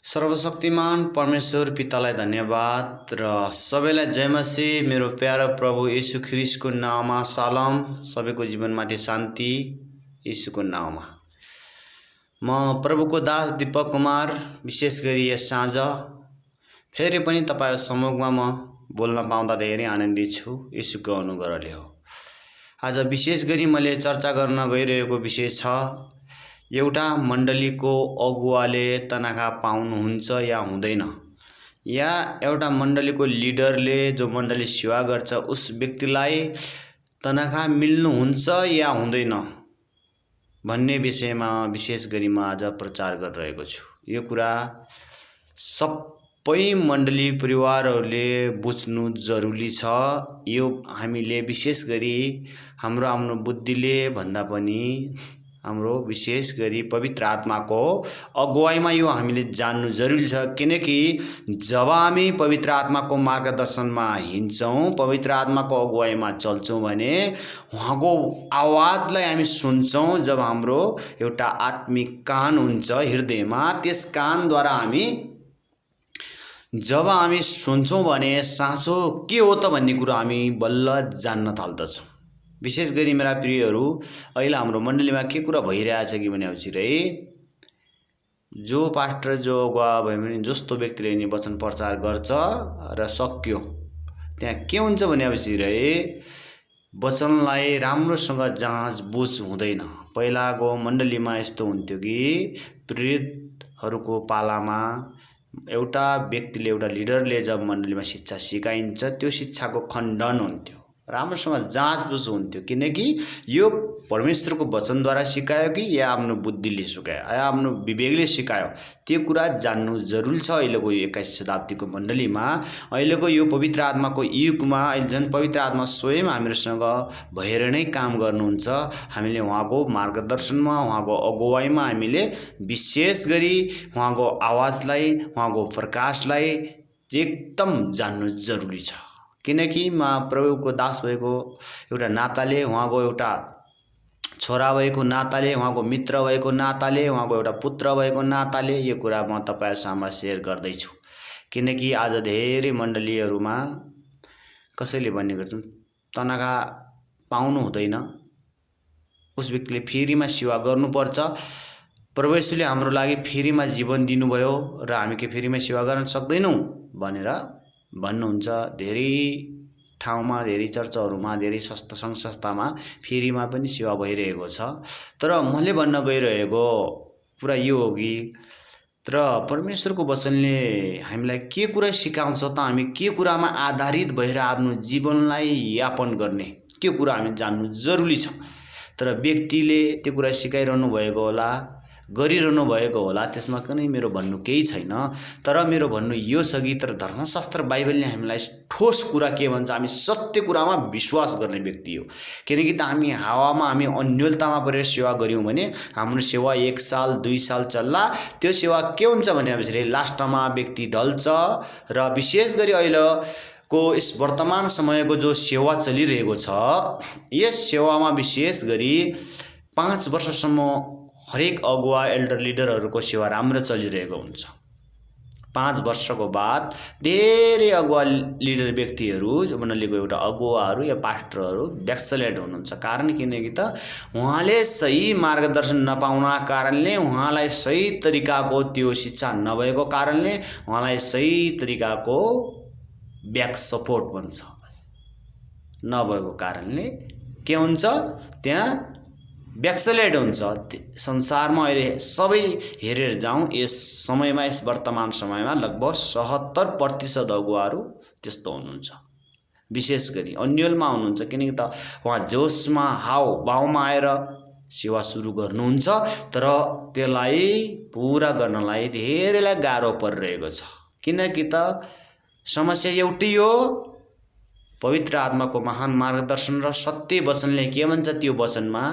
सर्वशक्तिमान परमेश्वर पितालाई धन्यवाद र सबैलाई जय मसीह। मेरो प्यारो प्रभु यीशु ख्रीष्टको नाममा सलाम। सबैको जीवनमाथि शान्ति यीशुको नाममा। म प्रभुको दास दीपक कुमार विशेष गरी यस साँझ फेरि पनि तपाईहरु सम्मुखमा म बोल्न पाउँदा धेरै आनन्दित छु। यीशुको अनुग्रहले हो। आज विशेष गरी मैले चर्चा गर्न गइरहेको विषय छ, एउटा मण्डलीको अगुवाले तनखा पाउनुहुन्छ या हुँदैन, या एउटा मण्डलीको लिडरले जो मण्डली सेवा गर्छ उस व्यक्तिलाई तनखा मिल्नुहुन्छ या हुँदैन भन्ने विषयमा विशेष गरी म आज प्रचार गरिरहेको छु। यो कुरा सबै मण्डली परिवारहरूले बुझ्नु जरुरी छ। यो हामीले विशेष गरी हाम्रो बुद्धिले भन्दा पनि हाम्रो विशेष गरी पवित्र आत्माको अगुवाईमा यो हामीले जान्नु जरुरी छ। किनकि जब हामी पवित्र आत्माको मार्गदर्शनमा हिँड्छौं, पवित्र आत्माको अगुवाईमा चल्छौं भने उहाँको आवाजलाई हामी सुन्छौं। जब हाम्रो एउटा आत्मिक कान हुन्छ हृदयमा, त्यस कानद्वारा हामी जब हामी सुन्छौं भने साँचो के हो त भन्ने कुरा हामी बल्ल जान्न थाल्दछौं। विशेष गरी मेरा प्रियहरू, अहिले हाम्रो मण्डलीमा के कुरा भइरहेछ कि भनेपछि रे, जो पास्टर जो अगुवा भए पनि जस्तो व्यक्तिले नि वचन प्रचार गर्छ र सक्यो, त्यहाँ के हुन्छ भनेपछि रे, वचनलाई राम्रोसँग जाँच बुझ हुँदैन। पहिलाको मण्डलीमा यस्तो हुन्थ्यो कि प्रेरितहरूको पालामा एउटा व्यक्तिले, एउटा लिडरले जब मण्डलीमा शिक्षा सिकाइन्छ त्यो शिक्षाको खण्डन हुन्थ्यो, राम्रोसँग जाँचबुझ हुन्थ्यो। किनकि यो परमेश्वरको वचनद्वारा सिकायो कि या आफ्नो बुद्धिले सिकायो या आफ्नो विवेकले सिकायो, त्यो कुरा जान्नु जरुरी छ। अहिलेको 21 शताब्दीको मण्डलीमा, अहिलेको यो पवित्र आत्माको युगमा अहिले झन् पवित्र आत्मा स्वयं हामीसँग भएर नै काम गर्नुहुन्छ। हामीले उहाँको मार्गदर्शनमा, उहाँको अगुवाईमा हामीले विशेष गरी उहाँको आवाजलाई, उहाँको प्रकाशलाई एकदम जान्नु जरुरी छ। किनकि म प्रभुको दास भएको एउटा नाताले, उहाँको एउटा छोरा भएको नाताले, उहाँको मित्र भएको नाताले, उहाँको एउटा पुत्र भएको नाताले यो कुरा म तपाईहरुसँग शेयर गर्दैछु। किनकि आज धेरै मण्डलीहरूमा कसैले भन्ने गर्छन् तनखा पाउनु हुँदैन, उस व्यक्तिले फ्रीमा सेवा गर्नुपर्छ। परमेश्वरले हाम्रो लागि फ्रीमा जीवन दिनुभयो र हामी के फ्रीमा सेवा गर्न सक्दैनौं भनेर भन्नुहुन्छ। धेरै ठाउँमा, धेरै चर्चहरूमा, धेरै सङ्घ संस्थामा फ्रीमा पनि सेवा भइरहेको छ। तर मैले भन्न गइरहेको कुरा यो हो कि तर परमेश्वरको वचनले हामीलाई के कुरा सिकाउँछ त, हामी के कुरामा आधारित भएर आफ्नो जीवनलाई यापन गर्ने, त्यो कुरा हामी जान्नु जरुरी छ। तर व्यक्तिले त्यो कुरा सिकाइरहनु भएको होला, गरिरहनु भएको होला, त्यसमा कुनै मेरो भन्नु केही छैन। तर मेरो भन्नु यो छ कि तर धर्मशास्त्र बाइबलले हामीलाई ठोस कुरा के भन्छ, हामी सत्य कुरामा विश्वास गर्ने व्यक्ति हो। किनकि त हामी हावामा, हामी अन्योलतामा परेर सेवा गर्यौं भने हाम्रो सेवा 1 साल 2 साल चल्ला, त्यो सेवा के हुन्छ भनेपछि लास्टमा व्यक्ति ढल्छ। र विशेष गरी अहिलेको यस वर्तमान समयको जो सेवा चलिरहेको छ, यस सेवामा विशेष गरी 5 वर्षसम्म हरेक अगुवा एल्डर लिडरहरूको सेवा राम्रो चलिरहेको हुन्छ। 5 वर्षको बाद धेरै अगुवा लिडर व्यक्तिहरू, जो मण्डलीको एउटा अगुवाहरू या पास्टरहरू ब्याकस्लाइड हुनुहुन्छ। कारण किनकि त उहाँले सही मार्गदर्शन नपाउन कारणले, उहाँलाई सही तरिकाको त्यो शिक्षा नभएको कारणले, उहाँलाई सही तरिकाको ब्याक सपोर्ट भन्छ नभएको कारणले के हुन्छ, त्यहाँ ब्याकस्लाइड हुन्छ। संसारमा अहिले सबै हेरेर जाउँ, यस समयमा, यस वर्तमान समयमा लगभग 77% अगुवाहरू त्यस्तो हुनुहुन्छ। विशेष गरी अन्यलमा हुनुहुन्छ। किनकि त उहाँ जोसमा, हावभावमा आएर सेवा सुरु गर्नुहुन्छ, तर त्यसलाई पुरा गर्नलाई धेरैलाई गाह्रो परिरहेको छ। किनकि त समस्या एउटै हो, पवित्र आत्माको महान मार्गदर्शन र सत्य वचनले के भन्छ त्यो वचनमा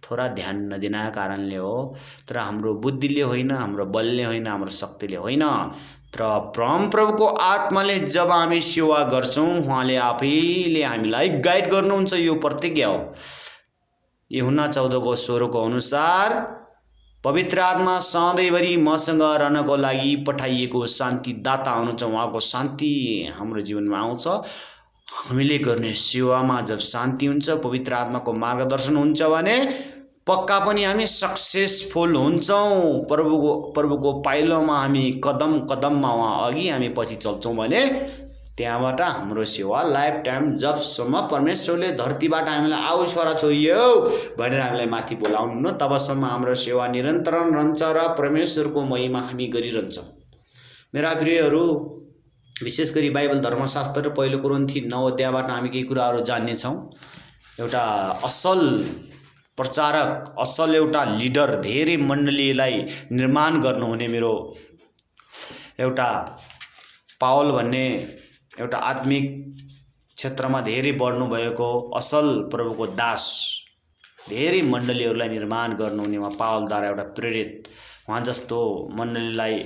थोड़ा ध्यान नदिनाका कारणले हो। तर हाम्रो बुद्धिले होइन, हाम्रो बलले होइन, हाम्रो शक्तिले होइन, तर परमप्रभुको आत्माले जब हामी सेवा गर्छौं, उहाँले आफैले हामीलाई गाइड गर्नुहुन्छ। यो प्रतिज्ञा हो। यूहन्ना 14 को 16 को अनुसार पवित्र आत्मा सधैँभरि मसँग रहनको लागि पठाइएको शान्तिदाता हुनुहुन्छ। उहाँको शान्ति हाम्रो जीवनमा आउँछ। हामीले गर्ने सेवामा जब शान्ति हुन्छ, पवित्र आत्माको मार्गदर्शन हुन्छ भने पक्का पनि हामी सक्सेसफुल हुन्छौँ। प्रभुको पाइलोमा हामी कदम कदममा उहाँ अघि हामी पछि चल्छौँ भने त्यहाँबाट हाम्रो सेवा लाइफ टाइम जबसम्म परमेश्वरले धरतीबाट हामीलाई आऊ छोराछोरी हो भनेर हामीलाई माथि बोलाउनु न, तबसम्म हाम्रो सेवा निरन्तर रहन्छ र परमेश्वरको महिमा हामी गरिरहन्छौँ। मेरा प्रियहरू, विशेष गरी बाइबल धर्मशास्त्र र पहिलो कोरिन्थी 9 अध्यायबाट हामी केही कुराहरू जान्नेछौँ। एउटा असल प्रचारक, असल एउटा लिडर, धेरै मण्डलीलाई निर्माण गर्नुहुने मेरो एउटा पावल भन्ने एउटा आत्मिक क्षेत्रमा धेरै बढ्नु भएको असल प्रभुको दास, धेरै मण्डलीहरूलाई निर्माण गर्नुहुने उहाँ पावलद्वारा एउटा प्रेरित, उहाँ जस्तो मण्डलीलाई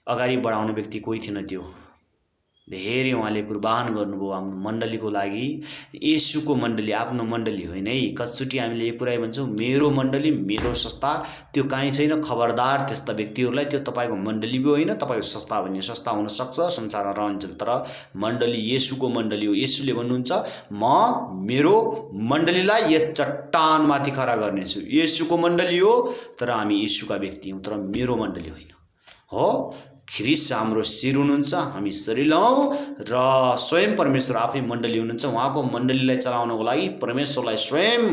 अगाडि बढाउने व्यक्ति कोही थिएन। त्यो धेरै उहाँले कुर्बान गर्नुभयो आफ्नो मण्डलीको लागि। येशूको मण्डली आफ्नो मण्डली होइन है। कतिचोटि हामीले यो कुरा भन्छौँ, मेरो मण्डली, मेरो संस्था, त्यो कहीँ छैन। खबरदार त्यस्ता व्यक्तिहरूलाई, त्यो तपाईँको मण्डली भी होइन, तपाईँको संस्था भन्ने संस्था हुनसक्छ, संसारमा रहन्छन्, तर मण्डली येशूको मण्डली हो। येशूले भन्नुहुन्छ, म मेरो मण्डलीलाई यस चट्टानमाथि खडा गर्नेछु। येशूको मण्डली हो, तर हामी येशूका व्यक्ति हौँ, तर मेरो मण्डली होइन हो। ख्रीष्ट हाम्रो शिर हुनुहुन्छ, हामी शरीर हौँ र स्वयं परमेश्वर आफै मण्डली हुनुहुन्छ। उहाँको मण्डलीलाई चलाउनको लागि परमेश्वरलाई स्वयं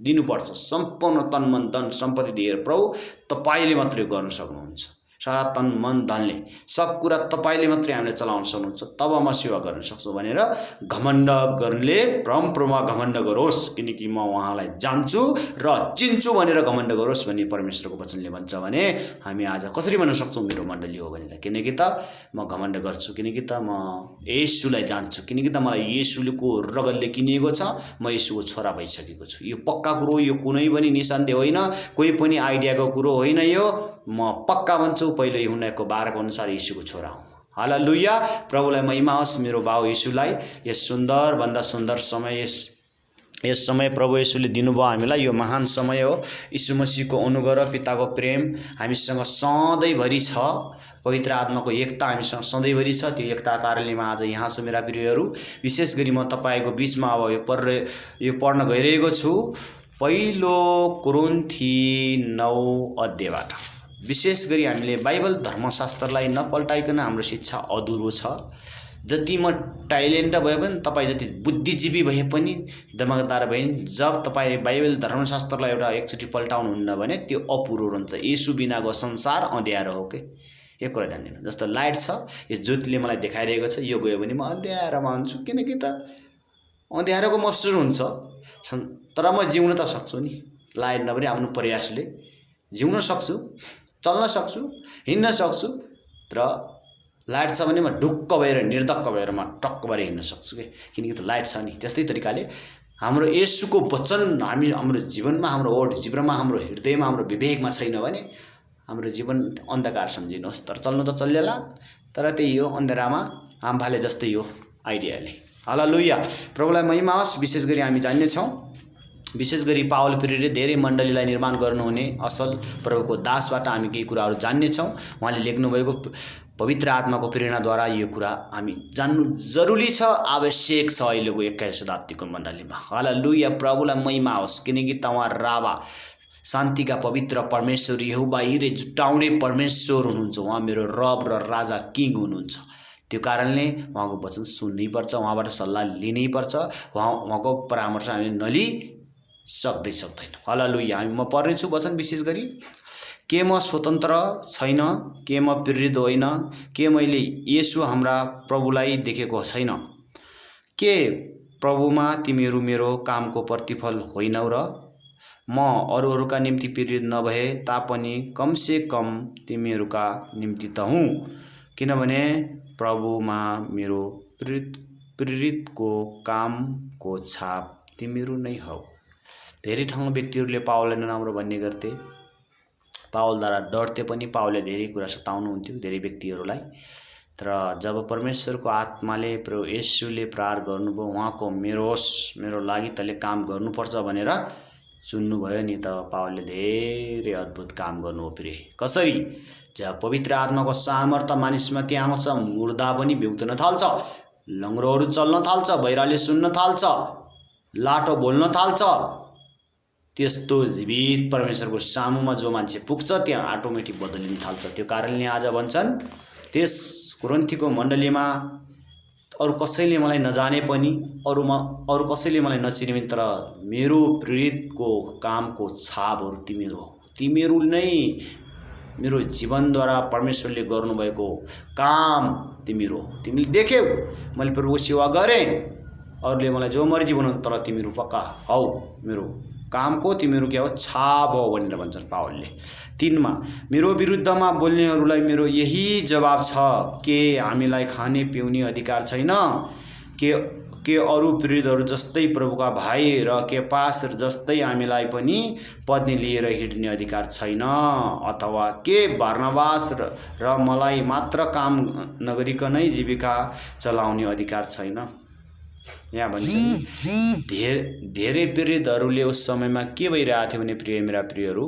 दिनुपर्छ। सम्पूर्ण तन मन धन सम्पत्ति दिएर प्रभु तपाईँले मात्रै गर्न सक्नुहुन्छ। सारा तन मन धनले सब कुरा तपाईँले मात्रै हामीले चलाउन सक्नुहुन्छ, तब म सेवा गर्न सक्छु भनेर घमण्ड गर्नेले प्रभुमा घमण्ड गरोस्, किनकि म उहाँलाई जान्छु र चिन्छु भनेर घमण्ड गरोस् भन्ने परमेश्वरको वचनले भन्छ। भने हामी आज कसरी भन्न सक्छौँ मेरो मण्डली हो भनेर? किनकि त म घमण्ड गर्छु, किनकि त म येशूलाई जान्छु, किनकि त मलाई येशूको रगतले किनिएको छ, म येशूको छोरा भइसकेको छु। यो पक्का कुरो, यो कुनै पनि निसन्देह होइन, कोही पनि आइडियाको कुरो होइन। यो म पक्का भन्छु, पहिलो यूहन्नाको 12 को अनुसार येशूको छोरा हुँ। हालेलुया, प्रभुलाई महिमा होस्। मेरो बाउ येशूलाई यस सुन्दर भन्दा सुन्दर समय, यस समय प्रभु येशूले दिनुभयो हामीलाई। यो महान समय हो। यीशु मसीहको अनुग्रह, पिताको प्रेम हामीसँग सधैँभरि छ। पवित्र आत्माको एकता हामीसँग सधैँभरि छ। त्यो एकता कारणले म आज यहाँ छु। मेरा प्रियहरू, विशेष गरी म तपाईँको बिचमा अब यो पढ्न गइरहेको छु पहिलो कोरिन्थी 9 अध्यायबाट। विशेष गरी हामीले बाइबल धर्मशास्त्रलाई नपल्टाइकन हाम्रो शिक्षा अधुरो छ। जति म टाइलेन्ट भए पनि, तपाईँ जति बुद्धिजीवी भए पनि, दिमागदार भए पनि, जब तपाईँ बाइबल धर्मशास्त्रलाई एउटा एकचोटि पल्टाउनुहुन्न भने त्यो अपुरो रहन्छ। येशू बिनाको संसार अँध्यारो हो के, यो कुरा ध्यान दिनु। जस्तो लाइट छ, यो ज्योतिले मलाई देखाइरहेको छ, यो गयो भने म अँध्यारोमा हुन्छु, किनकि त अँध्यारोको महसुस हुन्छ, तर म जिउन त सक्छु नि। लाइट नभए आफ्नो प्रयासले जिउन सक्छु, चल्न सक्छु, हिँड्न सक्छु। तर लाइट छ भने म ढुक्क भएर, निर्धक्क भएर म टक्क भएर हिँड्न सक्छु के, किनकि त लाइट छ नि। त्यस्तै तरिकाले हाम्रो येशूको वचन हाम्रो जीवनमा, हाम्रो ओठ जिब्रोमा, हाम्रो हृदयमा, हाम्रो विवेकमा छैन भने हाम्रो जीवन अन्धकार सम्झिनुहोस्। तर चल्नु त चल्लेला, तर त्यही हो, अन्धेरामा आम्भाले जस्तै हो आइडियाले। हालेलुया, प्रभुलाई महिमा होस्। विशेष गरी हामी जान्नेछौँ, विशेष गरी पावल प्रेरित धेरै मण्डलीलाई निर्माण गर्नुहुने असल प्रभुको दासबाट हामी केही कुराहरू जान्नेछौँ। उहाँले लेख्नुभएको पवित्र आत्माको प्रेरणाद्वारा यो कुरा हामी जान्नु जरुरी छ, आवश्यक छ अहिलेको 21 शताब्दीको मण्डलीमा। हालेलुया, प्रभुलाई महिमा होस्। किनकि त उहाँ राबा, शान्तिका पवित्र परमेश्वर, यहोवा हिरे जुटाउने परमेश्वर हुनुहुन्छ। उहाँ मेरो रब र राजा, किङ हुनुहुन्छ। त्यो कारणले उहाँको वचन सुन्नै पर्छ, उहाँबाट सल्लाह लिनै पर्छ। उहाँको परामर्श हामीले नलिई सक्दैन। हालेलुया, म पढ्नेछु वचन। विशेष गरी, के म स्वतन्त्र छैन? के म प्रेरित होइन? के मैले येशू हाम्रा प्रभुलाई देखेको छैन? के प्रभुमा तिमीहरू मेरो कामको प्रतिफल होइनौ र? म अरूहरूका निम्ति प्रेरित नभए तापनि कमसे कम तिमीहरूका निम्ति त हुँ, किनभने प्रभुमा मेरो प्रेरितको कामको छाप तिमीहरू नै हौ। धेरै ठाउँमा व्यक्तिहरूले पावललाई नराम्रो भन्ने गर्थे, पावलद्वारा डर्थे पनि। पावलले धेरै कुरा सताउनुहुन्थ्यो धेरै व्यक्तिहरूलाई। तर जब परमेश्वरको आत्माले, प्रभु येशूले प्रहार गर्नुभयो, उहाँको मेरो लागि तैँले काम गर्नुपर्छ भनेर सुन्नुभयो नि त, पावलले धेरै अद्भुत काम गर्नुभयो। प्रिय कसरी? जब पवित्र आत्माको सामर्थ्य मानिसमा त्यहाँ आउँछ, मुर्दा पनि बिउतन थाल्छ, लङ्ग्रोहरू चल्न थाल्छ, बहिराले सुन्न थाल्छ, लाटो बोल्न थाल्छ। त्यस्तो जीवित परमेश्वरको सामुमा जो मान्छे पुग्छ त्यहाँ अटोमेटिक बदलिन थाल्छ। त्यो कारणले आज भन्छन् त्यस कोरिन्थीको मण्डलीमा, अरू कसैले मलाई नजाने पनि, अरू कसैले मलाई नचिने पनि, तर मेरो प्रेरितको कामको छापहरू तिमीहरू नै, मेरो जीवनद्वारा परमेश्वरले गर्नुभएको काम तिमीले देख्यौ। मैले प्रभुको सेवा गरेँ, अरूले मलाई जो मर्जी बनाउनु, तर तिमीहरू पक्का हौ मेरो कामको, तिमीहरू के हो छाप हो भनेर भन्छन् पावलले। 3 मा, मेरो विरुद्धमा बोल्नेहरूलाई मेरो यही जवाब छ, के हामीलाई खाने पिउने अधिकार छैन? के अरू प्रेरितहरू जस्तै प्रभुका भाइ र केफास जस्तै हामीलाई पनि पत्नी लिएर हिँड्ने अधिकार छैन? अथवा के बारनबास र मलाई मात्र काम नगरिकनै जीविका चलाउने अधिकार छैन? यहाँ भन्छ धेरै प्रेरितहरूले उस समयमा के भइरहेको थियो भने, प्रिय मेरा प्रियहरू,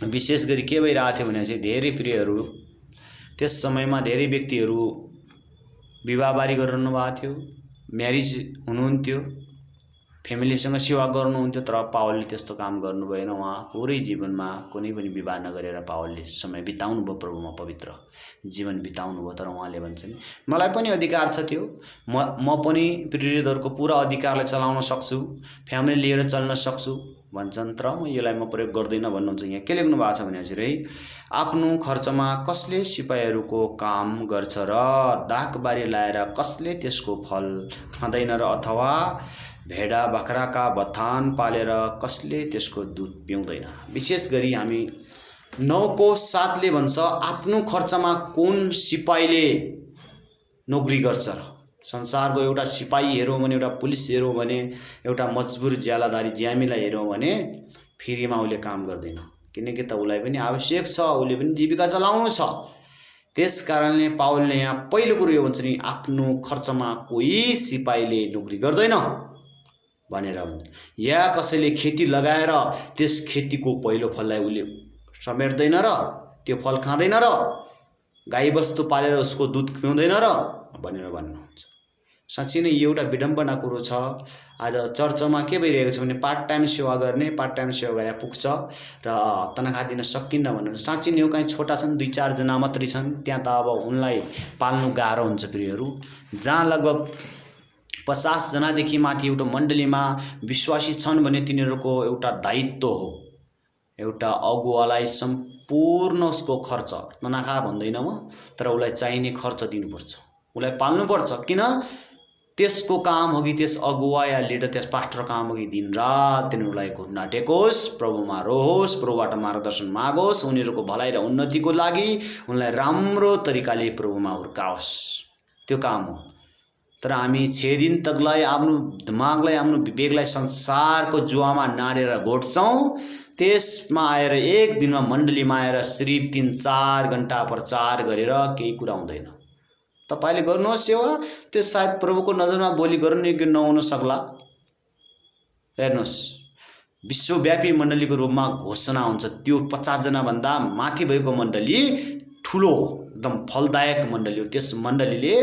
विशेष गरी के भइरहेको थियो भने चाहिँ धेरै प्रियहरू त्यस समयमा धेरै व्यक्तिहरू विवाहबारी गरिरहनु भएको थियो, म्यारिज हुनुहुन्थ्यो, फ्यामिलीसँग सेवा गर्नुहुन्थ्यो। तर पावलले त्यस्तो काम गर्नु भएन। उहाँ पुरै जीवनमा कुनै पनि विवाह नगरेर पावलले समय बिताउनु भयो, प्रभुमा पवित्र जीवन बिताउनु भयो। तर उहाँले भन्छ नि मलाई पनि अधिकार छ त्यो, म पनि प्रेरितहरूको पुरा अधिकारलाई चलाउन सक्छु, फ्यामिली लिएर चल्न सक्छु भन्छन्। तर म यसलाई म प्रयोग गर्दैन भन्नुहुन्छ। यहाँ के लेख्नु भएको छ भने हजुरै, आफ्नो खर्चमा कसले सिपाहीहरूको काम गर्छ र दाखबारी लाएर कसले त्यसको फल खाँदैन र अथवा भेडा बाख्राका बथान पालेर कसले त्यसको दुध पिउँदैन? विशेष गरी हामी 9:7 भन्छ, आफ्नो खर्चमा कुन सिपाहीले नोकरी गर्छ र? संसारको एउटा सिपाही हेरौँ भने, एउटा पुलिस हेरौँ भने, एउटा मजबुर ज्यालादारी ज्यामीलाई हेरौँ भने फ्रीमा उसले काम गर्दैन, किनकि त उसलाई पनि आवश्यक छ, उसले पनि जीविका चलाउनु छ। त्यस कारणले पावलले यहाँ पहिलो कुरो यो भन्छ नि, आफ्नो खर्चमा कोही सिपाहीले नोकरी गर्दैन भनेर भन्छ। या कसैले खेती लगाएर त्यस खेतीको पहिलो फललाई उसले समेट्दैन र त्यो फल खाँदैन र गाईबस्तु पालेर उसको दुध पिउँदैन र भनेर भन्नुहुन्छ। साँच्चै नै एउटा विडम्बना कुरो छ। आज चर्चमा के भइरहेको छ भने पार्ट टाइम सेवा गरेर पुग्छ र तनखा दिन सकिन्न भन्नुहुन्छ। साँच्चै नै यो कहीँ छोटा छन्, 2-4 जना मात्रै छन्, त्यहाँ त अब उनलाई पाल्नु गाह्रो हुन्छ प्रियहरू। जहाँ लगभग 50 जनादेखि माथि एउटा मण्डलीमा विश्वासी छन् भने तिनीहरूको एउटा दायित्व हो, एउटा अगुवालाई सम्पूर्ण उसको खर्च, तनखा भन्दैन म, तर उसलाई चाहिने खर्च दिनुपर्छ, उसलाई पाल्नुपर्छ। किन? त्यसको काम हो कि त्यस अगुवा या लिडर, त्यस पास्टर काम हो कि दिनरात तिनीहरूलाई घुट्ना टेकोस्, प्रभुमा रोहोस्, प्रभुबाट मार्गदर्शन मागोस्, उनीहरूको भलाइ र उन्नतिको लागि उनलाई राम्रो तरिकाले प्रभुमा हुर्काओस्, त्यो काम हो। तर हामी 6 दिन तकलाई आफ्नो दिमागलाई, आफ्नो विवेकलाई संसारको जुवामा नाडेर घोट्छौँ। त्यसमा आएर एक दिनमा मण्डलीमा आएर सिर्फ 3-4 घण्टा प्रचार गरेर केही कुरा हुँदैन। तपाईले गर्नुहोस् सेवा, त्यो सायद प्रभुको नजरमा भोलि गर्ने योग्य नहुन सक्ला। हेर्नुहोस्, विश्वव्यापी मण्डलीको रूपमा घोषणा हुन्छ, त्यो 50 जना भन्दा माथि भएको मण्डली ठुलो एकदम फलदायक मण्डली हो। त्यस मण्डलीले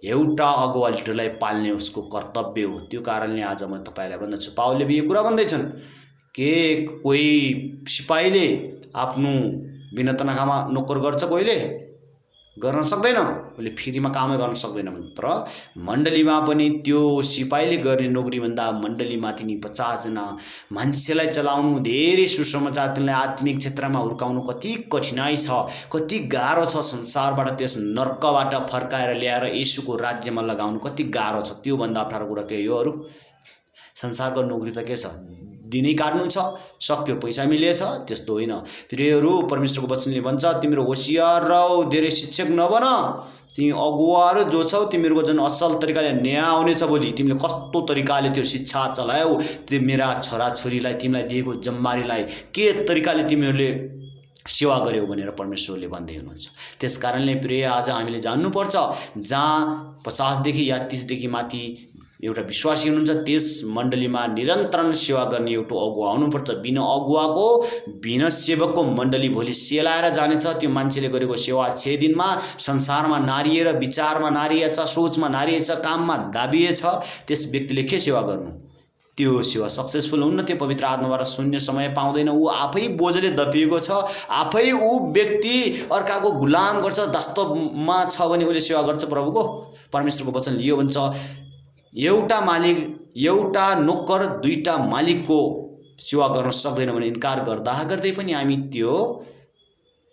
एउटा अगुवा लिडरलाई पाल्ने उसको कर्तव्य हो। त्यो कारणले आज म तपाईलाई भन्दछु, पावलले यो कुरा भन्दैछन् के कोही सिपाहीले आफ्नो बिना तनखामा नोकर गर्छ? कोहीले गर्न सक्दैन, उसले फ्रीमा कामै गर्न सक्दैन। तर मण्डलीमा पनि त्यो सिपाहीले गर्ने नोकरी भन्दा मण्डलीमाथि नि 50 जना मान्छेलाई चलाउनु, धेरै सुसमाचार तिनलाई आत्मिक क्षेत्रमा हुर्काउनु कति कठिनाइ छ, कति गाह्रो छ। संसारबाट त्यस नर्कबाट फर्काएर ल्याएर येशूको राज्यमा लगाउनु कति गाह्रो छ। त्यो भन्दा अप्ठ्यारो कुरा के हो? अरु संसारको नोकरी त के छ? दिनै काट्नु छ, सक्यो, पैसा मिलेछ, त्यस्तो होइन। प्रियहरू, परमेश्वरको वचनले भन्छ तिम्रो होशियार रहो, धेरै शिक्षक नबन। तिमी अगुवाहरू जो छौ तिमीहरूको जन असल तरिकाले न्याय आउनेछ। भोलि तिमीले कस्तो तरिकाले त्यो शिक्षा चलायौ, त्यो मेरा छोराछोरीलाई, तिमीलाई दिएको जम्मारीलाई के तरिकाले तिमीहरूले सेवा गर्यौ भनेर परमेश्वरले भन्दै हुनुहुन्छ। त्यसकारणले प्रिय, आज हामीले जान्नुपर्छ जहाँ 50 देखि या 30 देखि माथि एउटा विश्वासी हुनुहुन्छ त्यस मण्डलीमा निरन्तरण सेवा गर्ने एउटा अगुवा हुनुपर्छ। बिना अगुवाको, बिना सेवकको मण्डली भोलि सेलाएर जानेछ। त्यो मान्छेले गरेको सेवा 6 दिनमा संसारमा नारिए र विचारमा नारिए छ, सोचमा नारिए छ, काममा दाबिए छ, त्यस व्यक्तिले के सेवा गर्नु? त्यो सेवा सक्सेसफुल हुन्न। त्यो पवित्र आत्माबाट सुन्ने समय पाउँदैन। ऊ आफै बोझले दबिएको छ, आफै ऊ व्यक्ति अर्काको गुलाम गर्छ। वास्तवमा छ भने उसले सेवा गर्छ प्रभुको। परमेश्वरको वचन लियो भन्छ एउटा मालिक, एउटा नोकर दुईटा मालिकको सेवा गर्न सक्दैन भने इन्कार गर्दा गर्दै पनि हामी त्यो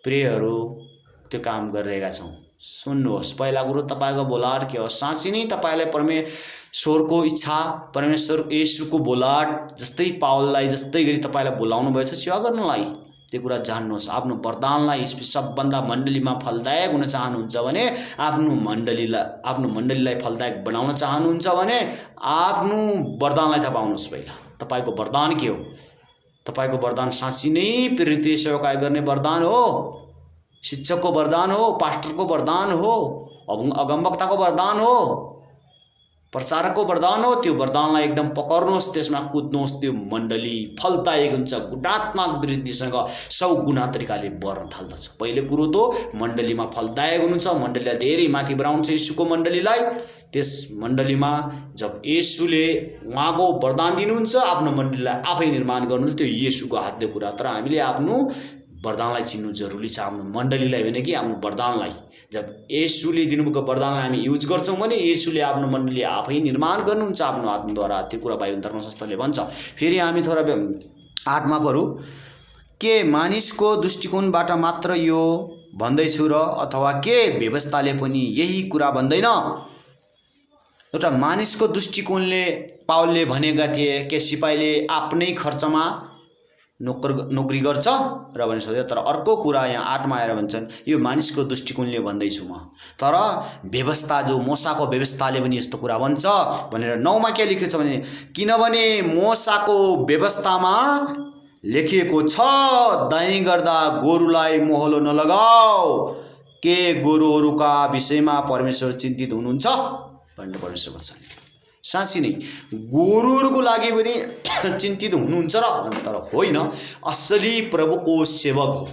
प्रियहरू त्यो काम गरिरहेका छौँ। सुन्नुहोस्, पहिला कुरो तपाईँको बोलाहट के हो? साँच्चै नै तपाईँलाई परमेश्वरको इच्छा, परमेश्वर येशूको बोलाहट जस्तै पावललाई जस्तै गरी तपाईँलाई बोलाउनु भएछ सेवा गर्नलाई? त्यो कुरा जान्नुहोस्। आफ्नो वरदानलाई सबभन्दा मण्डलीमा फलदायक हुन चाहनुहुन्छ भने, आफ्नो मण्डलीलाई फलदायक बनाउन चाहनुहुन्छ भने आफ्नो वरदानलाई थाहा पाउनुहोस्। पहिला तपाईँको वरदान के हो? तपाईँको वरदान साँच्चै नै प्रेरित सेवाकाई गर्ने वरदान हो, शिक्षकको वरदान हो, पास्टरको वरदान हो, अगमवक्ताको वरदान हो, प्रचारकको वरदान हो। त्यो वरदानलाई एकदम पकड्नुहोस्, त्यसमा कुद्नुहोस्। त्यो मण्डली फलदायक हुन्छ, गुणात्मक वृद्धिसँग 100 गुणा तरिकाले बढ्न थाल्दछ। पहिले कुरो त मण्डलीमा फलदायक हुनुहुन्छ, मण्डलीलाई धेरै माथि बढाउनुहुन्छ येशूको मण्डलीलाई। त्यस मण्डलीमा जब येशूले उहाँको वरदान दिनुहुन्छ, आफ्नो मण्डलीलाई आफै निर्माण गर्नुहुन्छ, त्यो येशूको हातले कुरा। तर हामीले आफ्नो वरदानलाई चिन्नु जरुरी छ, आफ्नो मण्डलीलाई होइन कि आफ्नो वरदानलाई। जब येशूले दिनुभएको वरदानलाई हामी युज गर्छौँ भने येशूले आफ्नो मण्डली आफै निर्माण गर्नुहुन्छ आफ्नो आत्माद्वारा। त्यो कुरा बाइबल धर्मशास्त्रले भन्छ। फेरि हामी थोडा 8मा पढौँ। के मानिसको दृष्टिकोणबाट मात्र यो भन्दैछु र अथवा के व्यवस्थाले पनि यही कुरा भन्दैन? एउटा मानिसको दृष्टिकोणले पावलले भनेका थिए के सिपाहीले आफ्नै खर्चमा नोकरी गर्छ र भने सोध्यो। तर अर्को कुरा यहाँ 8मा आएर भन्छन् यो मानिसको दृष्टिकोणले भन्दैछु म, तर व्यवस्था जो मोसाको व्यवस्थाले पनि यस्तो कुरा भन्छ भनेर 9मा के लेखेको छ भने, किनभने मोसाको व्यवस्थामा लेखिएको छ दही गर्दा गोरुलाई मोहलो नलगाऊ। के गोरुहरूका विषयमा परमेश्वर चिन्तित हुनुहुन्छ भन्ने परमेश्वर भन्छ। साँच्चै नै गोरुहरूको लागि पनि चिन्तित हुनुहुन्छ र? तर होइन, असली प्रभुको सेवक हो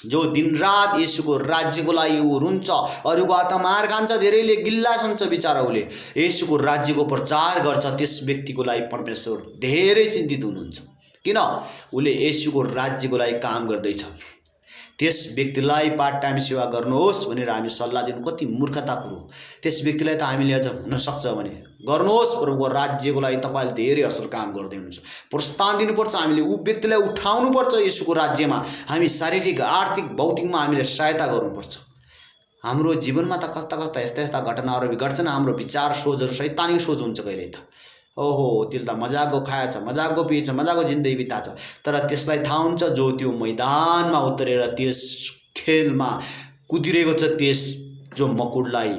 जो दिनरात येशूको राज्यको लागि ऊ रुन्छ। अरूको हातमा मार खान्छ, धेरैले गिल्ला छन्छ बिचारा, उसले येशूको राज्यको प्रचार गर्छ। त्यस व्यक्तिको लागि परमेश्वर धेरै चिन्तित हुनुहुन्छ। किन? उसले येशूको राज्यको लागि काम गर्दैछ। त्यस व्यक्तिलाई पार्ट टाइम सेवा गर्नुहोस् भनेर हामी सल्लाह दिनु कति मूर्खता कुरो। त्यस व्यक्तिलाई त हामीले अझ हुनसक्छ भने गर्नुहोस्, प्रभुको राज्यको लागि तपाईँले धेरै असल काम गर्दै हुनुहुन्छ, प्रोत्साहन दिनुपर्छ। हामीले ऊ व्यक्तिलाई उठाउनुपर्छ येशूको राज्यमा। हामी शारीरिक, आर्थिक, भौतिकमा हामीले सहायता गर्नुपर्छ। हाम्रो जीवनमा त कस्ता यस्ता घटनाहरू घट्छन्। हाम्रो विचार सोचहरू शैतानिक सोच हुन्छ कहिले त। ओहो त्यसले त मजाको खाएछ, मजाको पिएछ, मजाको जिन्दगी बिताछ। तर त्यसलाई थाहा हुन्छ जो त्यो मैदानमा उत्रेर त्यस खेलमा कुदिरहेको छ, त्यस जो मकुटलाई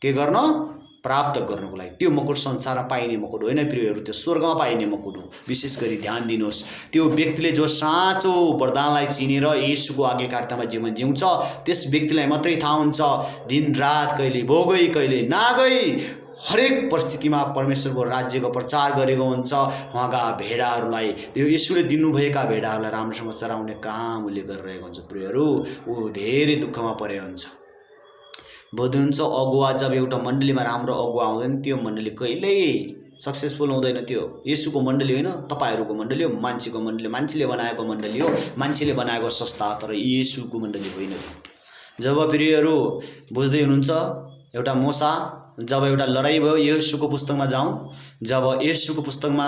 के गर्न प्राप्त गर्नको लागि, त्यो मकुट संसारमा पाइने मकुट होइन प्रियहरू, त्यो स्वर्गमा पाइने मकुट हो। विशेष गरी ध्यान दिनुहोस्, त्यो व्यक्तिले जो साँचो वरदानलाई चिनेर येशूको आज्ञाकारितामा जीवन जिउँछ त्यस व्यक्तिलाई मात्रै थाहा हुन्छ दिनरात कहिले भोगै कहिले नागै हरेक परिस्थितिमा परमेश्वरको राज्यको प्रचार गरेको हुन्छ। उहाँका भेडाहरूलाई, त्यो येशूले दिनुभएका भेडाहरूलाई राम्रोसँग चराउने काम उसले गरिरहेको हुन्छ। प्रियहरू, ऊ धेरै दुःखमा परे हुन्छ। बुझ्नुहुन्छ? अगुवा जब एउटा मण्डलीमा राम्रो अगुवा आउँदैन, त्यो मण्डली कहिल्यै सक्सेसफुल हुँदैन। त्यो येशूको मण्डली होइन, तपाईँहरूको मण्डली हो, मान्छेको मण्डली, मान्छेले बनाएको मण्डली हो, मान्छेले बनाएको संस्था, तर येशूको मण्डली होइन। जब प्रियहरू बुझ्दै हुनुहुन्छ, एउटा मोसा जब एउटा लडाइँ भयो, येशूको पुस्तकमा जाउँ, जब येशूको पुस्तकमा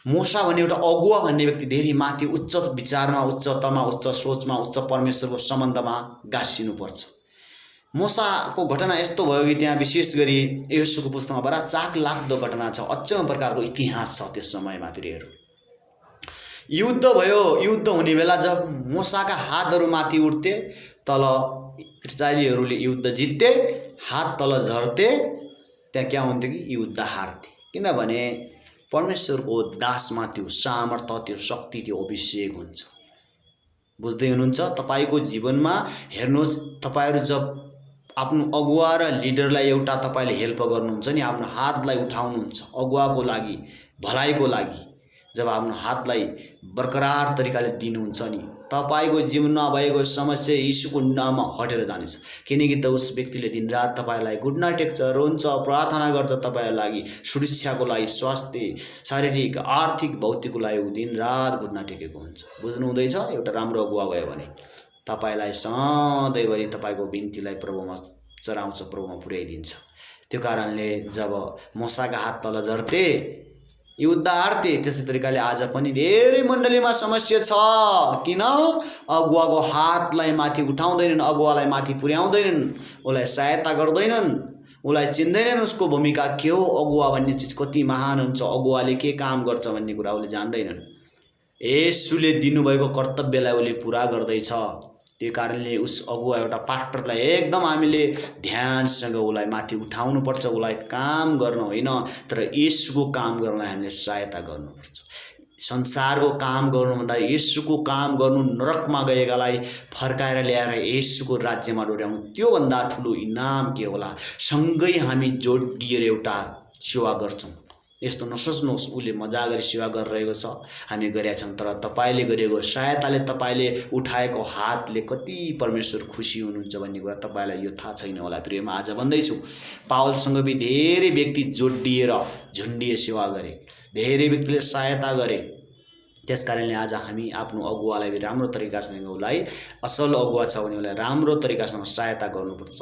मोसा भन्ने एउटा अगुवा भन्ने व्यक्ति धेरै माथि उच्च विचारमा, उच्चतामा, उच्च सोचमा, उच्च परमेश्वरको सम्बन्धमा गाँसिनुपर्छ। मोसाको घटना यस्तो भयो कि त्यहाँ विशेष गरी येशूको पुस्तकमा बडा चाखलाग्दो घटना छ, अचम्म प्रकारको इतिहास छ। त्यस समयमा प्रियहरू युद्ध भयो। युद्ध हुने बेला जब मोसाका हातहरू माथि उठ्थे, तल इस्राएलीहरूले युद्ध जित्थे, हात तल झर्थे, त्यहाँ क्या हुन्थ्यो कि युद्ध हार्थे। किनभने परमेश्वरको दासमा त्यो सामर्थ्य, त्यो शक्ति, त्यो अभिषेक हुन्छ। बुझ्दै हुनुहुन्छ? तपाईँको जीवनमा हेर्नुहोस्, तपाईँहरू जब आफ्नो अगुवा र लिडरलाई एउटा तपाईले हेल्प गर्नुहुन्छ नि, आफ्नो हातलाई उठाउनुहुन्छ अगुवाको लागि, भलाइको लागि। जब आफ्नो हातलाई बरकरार तरिकाले दिनुहुन्छ नि, तपाईको जीवनमा भएको समस्या यीशुको नाममा हटेर जानेछ। किनकि त उस व्यक्तिले दिनरात तपाईलाई घुट्ना टेक्छ, रोन्छ, प्रार्थना गर्छ तपाईको लागि, सुरक्षाको लागि, स्वास्थ्य, शारीरिक, आर्थिक, भौतिकको लागि ऊ दिनरात घुट्ना टेकेको हुन्छ। बुझ्नु हुँदैछ? एउटा राम्रो अगुवा भयो भने तपाईलाई सधैँभरि तपाईको बिन्तीलाई प्रभुमा चढाउँछ, प्रभुमा पुर्याइदिन्छ। त्यो कारणले जब मसाका हात तल झर्थे युद्ध हार्थे, त्यसै तरिकाले आज पनि धेरै मण्डलीमा समस्या छ। किन? अगुवाको हातलाई माथि उठाउँदैनन्, अगुवालाई माथि पुर्याउँदैनन्, उसलाई सहायता गर्दैनन्, उसलाई चिन्दैनन् उसको भूमिका के हो, अगुवा भन्ने चिज कति महान हुन्छ, अगुवाले के काम गर्छ भन्ने कुरा उसले जान्दैनन्। येशूले दिनुभएको कर्तव्यलाई उसले पुरा गर्दैछ। त्यो कारणले उस अगुवा एउटा पास्टरलाई एकदम हामीले ध्यानसँग उसलाई माथि उठाउनुपर्छ, उसलाई काम गर्न होइन तर येशूको काम गर्नलाई हामीले सहायता गर्नुपर्छ। संसारको काम गर्नुभन्दा येशूको काम गर्नु, नरकमा गएकालाई फर्काएर ल्याएर येशूको राज्यमा डोर्याउनु, त्योभन्दा ठुलो इनाम के होला। सँगै हामी जोडिएर एउटा सेवा गर्छौँ। यस्तो नसोच्नुहोस् उसले मजा गरी सेवा गरिरहेको छ, हामी गरेका छौँ, तर तपाईले गरेको सहायताले, तपाईले उठाएको हातले कति परमेश्वर खुसी हुनुहुन्छ भन्ने कुरा तपाईलाई यो थाहा छैन होला। प्रियमा आज भन्दैछु, पावलसँग भी धेरै व्यक्ति जोडिएर झुन्डिए सेवा गरे, धेरै व्यक्तिले सहायता गरे। त्यसकारणले आज हामी आफ्नो अगुवालाई भी राम्रो तरिकासँग, उसलाई असल अगुवा छ भने उसलाई राम्रो तरिकासँग सहायता गर्नुपर्छ।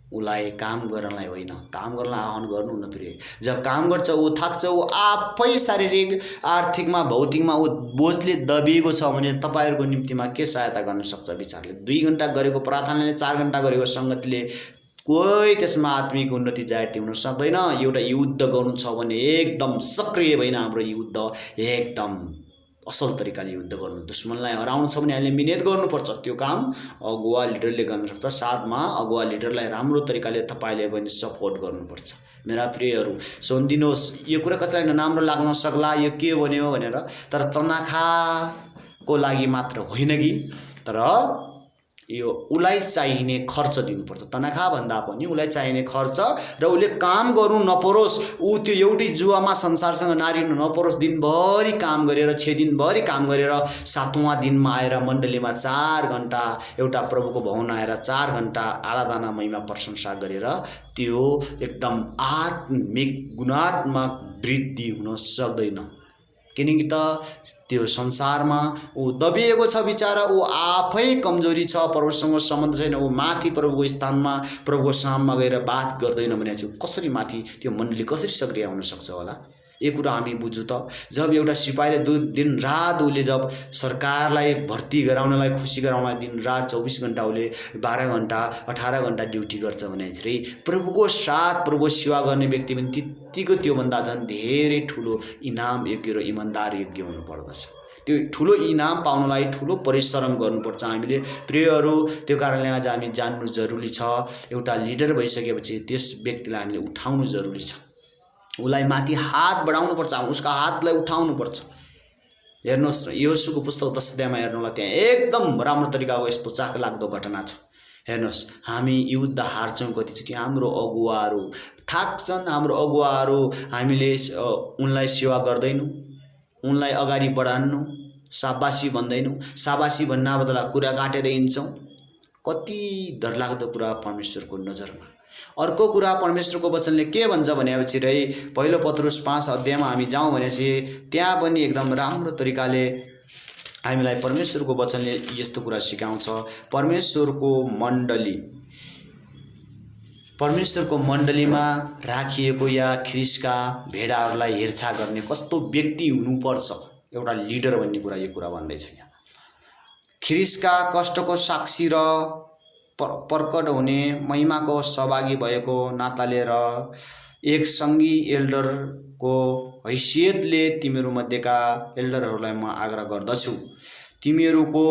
उसलाई काम गर्नलाई होइन, काम गर्न आह्वान गर्नु न प्रिय। जब काम गर्छ ऊ थाक्छ, ऊ आफै शारीरिक, आर्थिकमा, भौतिकमा ऊ बोझले दबिएको छ भने तपाईहरुको निम्तिमा के सहायता गर्न सक्छ विचारले? 2 घण्टा गरेको प्रार्थनाले, 4 घण्टा गरेको संगतिले कोही त्यसमा आत्मिक उन्नति जायती हुन सक्दैन। एउटा युद्ध गर्नु छ भने एकदम सक्रिय भइन हाम्रो युद्ध एकदम असल तरिकाले युद्ध गर्नु, दुश्मनलाई हराउनु छ भने हामीले मिहिनेत गर्नुपर्छ। त्यो काम अगुवा लिडरले गर्न सक्छ। साथमा अगुवा लिडरलाई राम्रो तरिकाले तपाईले पनि सपोर्ट गर्नुपर्छ। मेरा प्रियहरू सुन्दिनुहोस्, यो कुरा कसैलाई नराम्रो लाग्न सक्ला, यो के भन्यो भनेर, तर तनखाको लागि मात्र होइन कि, तर यो उलाई चाहिने खर्च दिनुपर्छ। तनखा भन्दा पनि उलाई चाहिने खर्च र उले काम गर्नु नपरोस्, ऊ त्यो एउटै जुवामा संसारसँग नारिनु नपरोस्। दिनभरि काम गरेर, 6 दिनभरि काम गरेर 7वाँ दिनमा आएर मण्डलीमा 4 घण्टा एउटा प्रभुको भवन आएर 4 घण्टा आराधना, महिमा, प्रशंसा गरेर त्यो एकदम आत्मिक गुणात्मक वृद्धि हुन सक्दैन। किनकि त त्यो संसारमा ऊ दबिएको छ बिचारा, ऊ आफै कमजोरी छ, प्रभुसँग सम्बन्ध छैन, ऊ माथि प्रभुको स्थानमा, प्रभुको साममा गएर बात गर्दैन भने चाहिँ कसरी माथि त्यो मण्डली कसरी सक्रिय हुन सक्छ होला? यो कुरा हामी बुझ्नु त। जब एउटा सिपाहीले दिन रात उसले जब सरकारलाई भर्ती गराउनलाई, खुसी गराउनलाई दिन रात 24 घण्टा उसले 12 घण्टा 18 घण्टा ड्युटी गर्छ भने चाहिँ प्रभुको साथ प्रभुको सेवा गर्ने व्यक्ति पनि त्यतिको त्योभन्दा झन् धेरै ठुलो इनाम योग्य र इमानदार योग्य हुनु पर्दछ। त्यो ठुलो इनाम पाउनलाई ठुलो परिश्रम गर्नुपर्छ हामीले प्रियहरू। त्यो कारणले आज हामी जान्नु जरुरी छ। एउटा लिडर भइसकेपछि त्यस व्यक्तिलाई हामीले उठाउनु जरुरी छ, उसलाई माथि हात बढाउनु पर्छ, उसका हातलाई उठाउनु पर्छ। हेर्नुहोस् न, योशुको पुस्तक 10 अध्यायमा हेर्नुलाई त्यहाँ एकदम राम्रो तरिकाको यस्तो चाखलाग्दो घटना छ। हेर्नुहोस्, हामी युद्ध हार्छौँ कतिचोटि, हाम्रो अगुवाहरू थाक्छन्, हाम्रो अगुवाहरू हामीले उनलाई सेवा गर्दैनौँ, उनलाई अगाडि बढान्नु, साबासी भन्दैनौँ, साबासी भन्ना बदला कुरा काटेर हिँड्छौँ। कति डरलाग्दो कुरा परमेश्वरको नजरमा। अर्को कुरा परमेश्वरको वचनले के भन्छ भनेपछि रै पहिलो पत्रुस 5 अध्यायमा हामी जाउँ भनेपछि त्यहाँ पनि एकदम राम्रो तरिकाले हामीलाई परमेश्वरको वचनले यस्तो कुरा सिकाउँछ। परमेश्वरको मण्डलीमा राखिएको या ख्रिसका भेडाहरूलाई हेरचाह गर्ने कस्तो व्यक्ति हुनुपर्छ, एउटा लिडर भन्ने कुरा यो कुरा भन्दैछ यहाँ। ख्रिसका कष्टको साक्षी र प्रकट हुने महिमाको सहभागी भएको नाताले र एक सङ्गी एल्डरको हैसियतले तिमीहरू मध्येका एल्डरहरूलाई म आग्रह गर्दछु, तिमीहरूको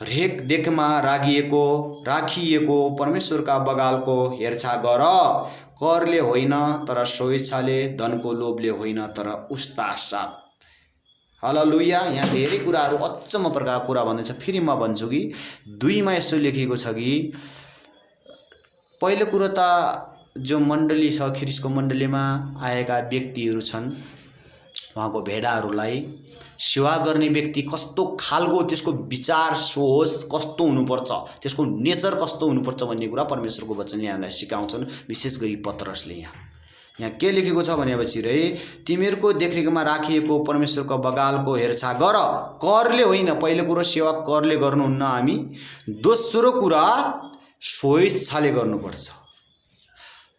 रेखदेखमा राखिएको परमेश्वरका बगालको हेरचाह गर, करले होइन तर स्वेच्छाले, धनको लोभले होइन तर उस्ताह साथ। हालेलुया। यहाँ धेरै कुराहरू अचम्म प्रकारको कुरा भन्दैछ। फेरि म भन्छु कि 2 मा यस्तो लेखेको छ कि पहिलो कुरो त जो मण्डली छ, ख्रिस्टको मण्डलीमा आएका व्यक्तिहरू छन्, उहाँको भेडाहरूलाई सेवा गर्ने व्यक्ति कस्तो खालको, त्यसको विचार सोच कस्तो हुनुपर्छ, त्यसको नेचर कस्तो हुनुपर्छ भन्ने कुरा परमेश्वरको वचनले हामीलाई सिकाउँछन्। विशेष गरी पतरसले यहाँ के लेखेको छ भनेपछि रे, तिमीहरूको देखरेखमा राखिएको परमेश्वरको बगालको हेरचाह गर, करले होइन। पहिलो कुरो सेवा करले गर्नुहुन्न हामी। दोस्रो कुरा स्वेच्छाले गर्नुपर्छ,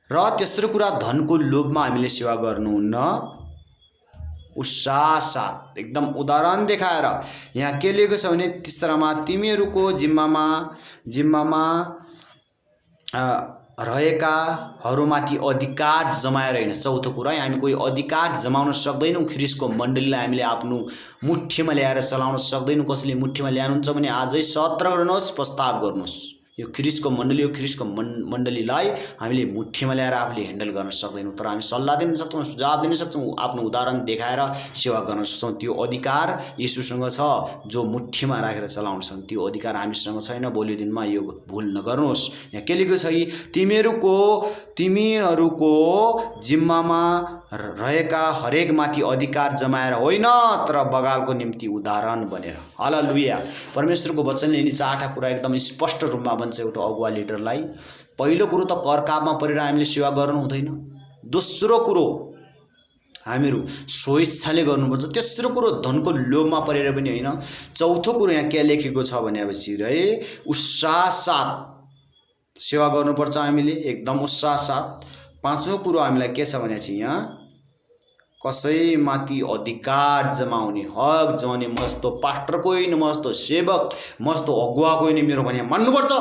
र तेस्रो कुरा धनको लोभमा हामीले सेवा गर्नुहुन्न, उत्साह साथ एकदम उदाहरण देखाएर। यहाँ के लेखेको छ भने तीसरामा, तिमीहरूको जिम्मामा रहेकाहरूमाथि अधिकार जमाएर होइन। चौथो कुरा, हामी कोही अधिकार जमाउन सक्दैनौँ। ख्रिस्टको मण्डलीलाई हामीले आफ्नो मुठीमा ल्याएर चलाउन सक्दैनौँ। कसैले मुठीमा ल्याउनुहुन्छ भने आजै सत्र गर्नुहोस्, प्रस्ताव गर्नुहोस्। यो ख्रिस्टको मण्डली हो। ख्रिस्टको मण्डलीलाई हामीले मुठीमा ल्याएर आफूले ह्यान्डल गर्न सक्दैनौँ, तर हामी सल्लाह दिन सक्छौँ, सुझाव दिन सक्छौँ, आफ्नो उदाहरण देखाएर सेवा गर्न सक्छौँ। त्यो अधिकार येशूसँग छ, जो मुठीमा राखेर चलाउन सक्छ। त्यो अधिकार हामीसँग छैन। भोलिको दिनमा यो भुल नगर्नुहोस्। यहाँ के लेखेको छ कि तिमीहरूको जिम्मामा रहेका हरेकमाथि अधिकार जमाएर होइन, तर बगालको निम्ति उदाहरण बनेर। हालेलुया। परमेश्वरको वचनले यिनी चारवटा कुरा एकदम स्पष्ट रूपमा भन्छ एउटा अगुवा लिडरलाई। पहिलो कुरो त करकापमा परेर हामीले सेवा गर्नु हुँदैन। दोस्रो कुरो हामीहरू स्वेच्छाले गर्नुपर्छ। तेस्रो कुरो धनको लोभमा परेर पनि होइन। चौथो कुरो यहाँ के लेखेको छ भनेपछि रे, उत्साह साथ सेवा गर्नुपर्छ हामीले, एकदम उत्साह साथ। पाँचौँ कुरो हामीलाई के छ भनेपछि यहाँ कसैमाथि अधिकार जमाउने, हक जमाउने। म जस्तो पास्टर कोही न, म जस्तो सेवक, म जस्तो अगुवा कोही न, मेरो भने मान्नुपर्छ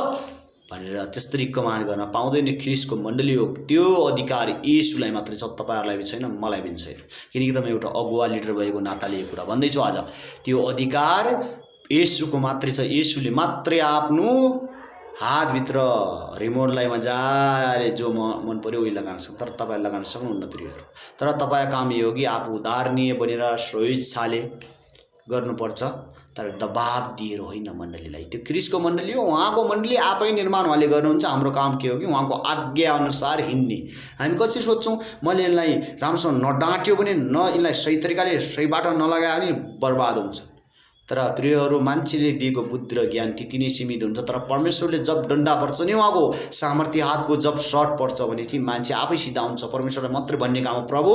भनेर त्यसरी कमान्ड गर्न पाउँदैन। ख्रिस्टको मण्डली हो, त्यो अधिकार येशूलाई मात्रै छ, तपाईँहरूलाई पनि छैन, मलाई पनि छैन। किनकि त म एउटा अगुवा लिडर भएको नाताले यो कुरा भन्दैछु आज। त्यो अधिकार येशूको मात्रै छ। येशूले मात्रै आफ्नो हातभित्र रिमोटलाई मजाले जो मन पर्यो उही लगाउन सक्छ, तर तपाईँ लगाउन सक्नुहुन्न प्रियहरू। तर तपाईँको काम यो हो कि आफू उदाहरणीय बनेर स्वेच्छाले गर्नुपर्छ, तर दबाब दिएर होइन मण्डलीलाई। त्यो ख्रिस्टको मण्डली हो, उहाँको मण्डली आफै निर्माण उहाँले गर्नुहुन्छ। हाम्रो काम के हो कि उहाँको आज्ञा अनुसार हिँड्ने। हामी कसरी सोध्छौँ, मैले यसलाई राम्रोसँग नडाँट्यो भने, न यसलाई सही तरिकाले सही बाटो नलगायो भने बर्बाद हुन्छ। तर प्रियहरू, मान्छेले दिएको बुद्धि र ज्ञान त्यति नै सीमित हुन्छ, तर परमेश्वरले जब डन्डा पर्छ नि, उहाँको सामर्थ्य हातको जब सर्ट पर्छ भने चाहिँ मान्छे आफै सिधा हुन्छ। परमेश्वरलाई मात्रै भन्ने काम हो, प्रभु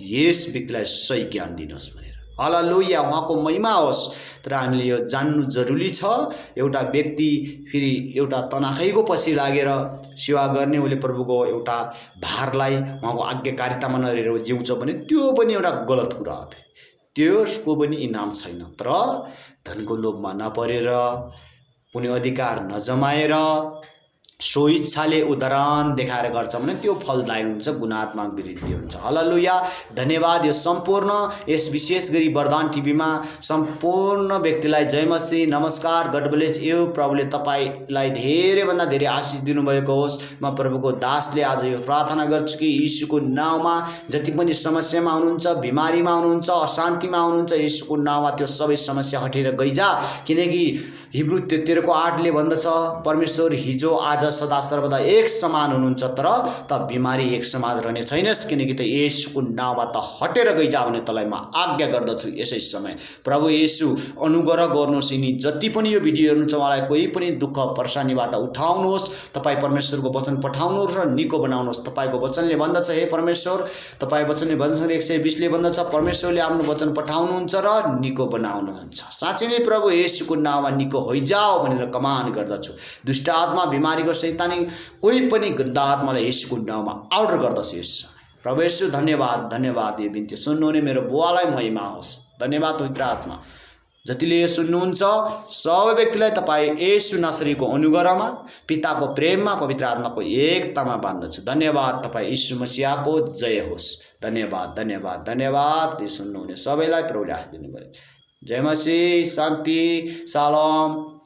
यस व्यक्तिलाई सही ज्ञान दिनुहोस् भनेर। हालेलुया, उहाँको महिमा होस्। तर हामीले यो जान्नु जरुरी छ। एउटा व्यक्ति फेरि एउटा तनाखैको पछि लागेर सेवा गर्ने, उसले प्रभुको एउटा भारलाई उहाँको आज्ञाकारितामा नरहेर जिउँछ भने त्यो पनि एउटा गलत कुरा हो। त्यसको पनि इनाम छैन। तर धनको लोभमा नपरेर, कुनै अधिकार नजमाएर, स्वेच्छाले उदाहरण देखाएर गर्छ भने त्यो फलदायी हुन्छ, गुणात्मक वृद्धि हुन्छ। हालेलुया, धन्यवाद। यो सम्पूर्ण यस विशेष गरी वरदान टिभीमा सम्पूर्ण व्यक्तिलाई जय मसीह, नमस्कार, गड ब्लेस यू। प्रभुले तपाईलाई धेरैभन्दा धेरै आशिष दिनुभएको होस्। म प्रभुको दासले आज यो प्रार्थना गर्छु कि यीशुको नाउँमा जति पनि समस्यामा हुनुहुन्छ, बिमारीमा हुनुहुन्छ, अशान्तिमा हुनुहुन्छ, यीशुको नाउँमा त्यो सबै समस्या हटेर गइजा। किनकि हिब्रू 13:8ले भन्दछ, परमेश्वर हिजो आज सदा सर्वदा एक समान हुनुहुन्छ, तर त बिमारी एक समान रहने छैनस्। किनकि त येशूको नाउँमा त हटेर गइजा भने तँलाई म आज्ञा गर्दछु यसै समय। प्रभु येशू अनुग्रह गर्नुहोस्। यिनी जति पनि यो भिडियो हेर्नुहुन्छ उहाँलाई कोही पनि दुःख परेशानीबाट उठाउनुहोस्। तपाईँ परमेश्वरको वचन पठाउनुहोस् र निको बनाउनुहोस्। तपाईँको वचनले भन्दछ, हे परमेश्वर, तपाईँ वचनले भन्दछ, 120ले भन्दछ, परमेश्वरले आफ्नो वचन पठाउनुहुन्छ र निको बनाउनुहुन्छ। साँच्चै नै प्रभु येशूको नाउँमा निको होइजाओ भनेर कमान्ड गर्दछु। दुष्ट आत्मा, बिमारीको शैतानी कोही पनि गन्दा आत्मालाई येशूको नाउँमा आउट गर्दछु यस समय। प्रभु येशू धन्यवाद, धन्यवाद। यो बिन्ती सुन्नुहुने मेरो बुवालाई महिमा होस्। धन्यवाद पवित्र आत्मा। जतिले यो सुन्नुहुन्छ सबै व्यक्तिलाई तपाईँ येशू नासरीको अनुग्रहमा, पिताको प्रेममा, पवित्र आत्माको एकतामा बाँध्दछु। धन्यवाद। तपाईँ यीशु मसीहको जय होस्। धन्यवाद, धन्यवाद, धन्यवाद। यो सुन्नुहुने सबैलाई प्रभुले आशीष दिनुभयो। जय मसीह, शान्ति, शालोम।